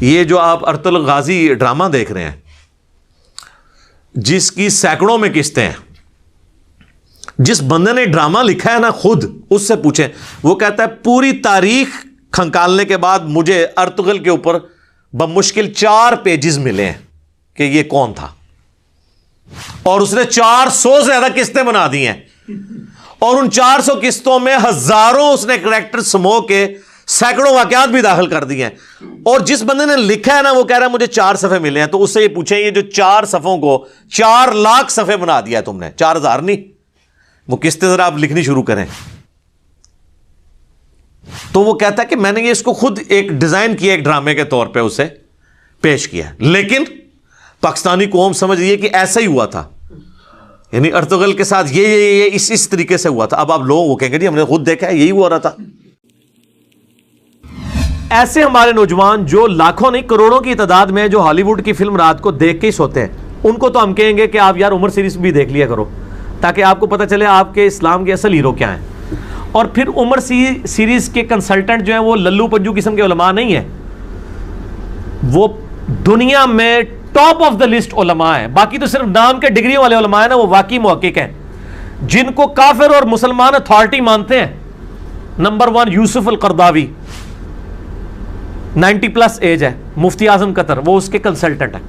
ये जो आप अर्तुल गाजी ड्रामा देख रहे हैं, जिसकी सैकड़ों में किस्तें हैं, जिस बंदे ने ड्रामा लिखा है ना, खुद उससे पूछें, वो कहता है पूरी तारीख खंगालने के बाद मुझे अर्तुगल के ऊपर बमुश्किल 4 पेजेस मिले हैं कि ये कौन था, और उसने 400 से ज्यादा किस्तें बना दी हैं, और उन 400 किस्तों में हजारों उसने कैरेक्टर समूह के सैकड़ों वाकयात भी दाखिल कर दिए हैं। और जिस बंदे ने लिखा है ना, वो कह रहा है मुझे 4 सफ़े मिले हैं, तो उससे ये पूछें, ये जो 4 सफ़ों को 4 लाख सफ़े बना दिया तुमने, 4000 नहीं, वो किस्तें जरा आप लिखनी शुरू करें। तो वो कहता है कि मैंने ये इसको खुद एक डिजाइन किया, एक ड्रामे के तौर पे उसे पेश किया, लेकिन पाकिस्तानी कौम समझ रही है कि ऐसा ही हुआ था, यानी अर्तुगल के साथ ये इस तरीके से हुआ था। अब आप लोग वो कहेंगे जी हमने खुद देखा है, यही हुआ रहा था। ऐसे हमारे नौजवान जो लाखों नहीं करोड़ों की तादाद में जो हॉलीवुड की फिल्म रात को देख के ही सोते हैं, उनको तो हम कहेंगे कि आप यार उमर सीरीज भी देख लिया करो, ताकि आपको पता चले आपके इस्लाम के असल हीरो क्या हैं। और फिर उमर सीरीज के कंसल्टेंट जो हैं वो लल्लू पंजू किस्म के उलमा नहीं है, वो दुनिया में टॉप ऑफ द लिस्ट उलमा है। बाकी तो सिर्फ नाम के डिग्री वाले उलमा है ना, वो वाकई मुहक्किक हैं, जिनको काफिर और मुसलमान अथॉरिटी मानते हैं। नंबर 1 यूसुफ अल करदावी, 90+ एज है, मुफ्ती आजम कतर, वो उसके कंसल्टेंट है।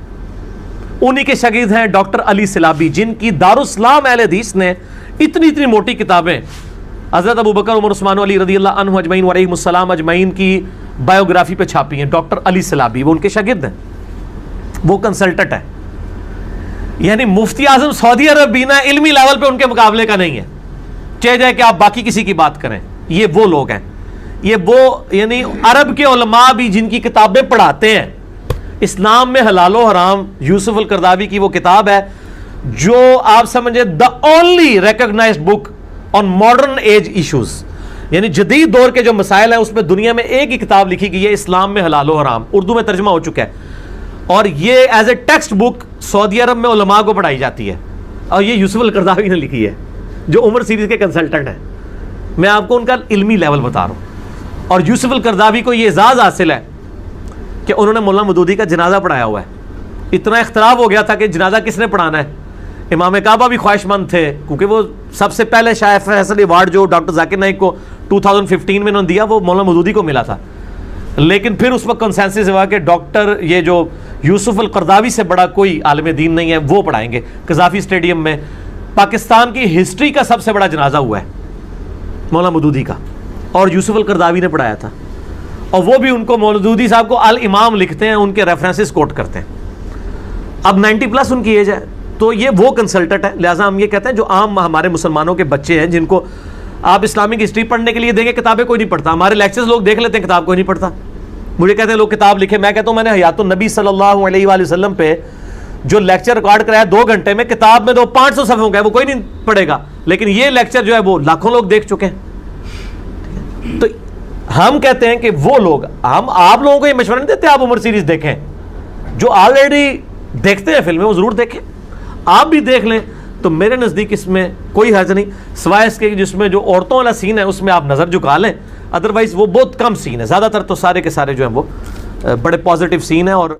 उन्हीं के शागिर्द हैं डॉक्टर अली सिलाबी, जिनकी दारुस्सलाम अहले हदीस ने इतनी मोटी किताबें हजरत अबू बकर उमर उस्मान अली रज़ियल्लाहु अन्हु अजमईन व अलैहिमुस्सलाम अजमईन की बायोग्राफी पे छापी हैं। डॉक्टर अली सिलाबी वो उनके शागिर्द हैं, वो कंसल्टेंट है। यानी मुफ्ती आजम सऊदी अरब भी ना इल्मी लेवल पे उनके मुकाबले का नहीं है, चाहे जाए कि आप बाकी किसी की बात करें। ये वो लोग हैं, ये वो यानी अरब के उलमा भी जिनकी किताबें पढ़ाते हैं। इस्लाम में हलालो हराम यूसुफ अल करदावी की वो किताब है जो आप समझे the only recognised book on modern age issues, यानी जदीद दौर के जो मसाइल हैं उसमें दुनिया में एक ही किताब लिखी गई है, इस्लाम में हलालो हराम, उर्दू में तर्जुमा हो चुका है, और ये एज ए टेक्स्ट बुक सऊदी अरब में उलमा को पढ़ाई जाती है। और ये यूसुफ अल करदावी ने लिखी है, जो उमर सीरीज के कंसल्टेंट हैं। मैं आपको उनका इल्मी लेवल बता रहा हूं। और यूसुफ अल करदावी को ये एजाज हासिल है कि उन्होंने मौलाना मौदूदी का जनाजा पढ़ाया हुआ है। इतना इख्तलाफ हो गया था कि जनाजा किसने पढ़ाना है। इमाम काबा भी ख्वाहिशमंद थे, क्योंकि वो सबसे पहले शाह फैसल अवार्ड जो डॉक्टर जाकिर नाइक को 2015 में उन्होंने दिया, वो मौलाना मौदूदी को मिला था। लेकिन फिर उस वक्त कंसेंसस हुआ कि डॉक्टर ये जो यूसुफ अल करदावी से बड़ा कोई आलिम दीन नहीं है, वो पढ़ाएंगे। कज़ाफी स्टेडियम में पाकिस्तान की हिस्ट्री का सबसे बड़ा जनाजा हुआ है मौलाना मौदूदी का, और यूसुफ अल करदावी ने पढ़ाया था। और वो भी उनको मौदूदी साहब को अल इमाम लिखते हैं, उनके रेफरेंसेस कोट करते हैं। अब 90+ उनकी एज है, तो ये वो कंसल्टेंट है। लिहाजा हम ये कहते हैं जो आम हमारे मुसलमानों के बच्चे हैं, जिनको आप इस्लामिक हिस्ट्री पढ़ने के लिए देंगे, किताबें कोई नहीं पढ़ता। हमारे लेक्चर्स लोग देख लेते हैं, किताब कोई नहीं पढ़ता। मुझे कहते हैं लोग किताब लिखे, मैं कहता हूँ मैंने हयातुन नबी सल्लल्लाहु अलैहि वसल्लम पे जो लेक्चर रिकॉर्ड कराया 2 घंटे में, किताब में तो 500 सफ़ों का है, वो कोई नहीं पढ़ेगा। लेकिन ये लेक्चर जो है वो लाखों लोग देख चुके हैं। तो हम कहते हैं कि वो लोग, हम आप लोगों को ये मशवरा नहीं देते आप उमर सीरीज देखें, जो ऑलरेडी देखते हैं फिल्में वो जरूर देखें, आप भी देख लें। तो मेरे नज़दीक इसमें कोई हर्ज नहीं, सिवाय इसके जिसमें जो औरतों वाला सीन है उसमें आप नज़र झुका लें, अदरवाइज वो बहुत कम सीन है। ज़्यादातर तो सारे के सारे जो हैं वो बड़े पॉजिटिव सीन है। और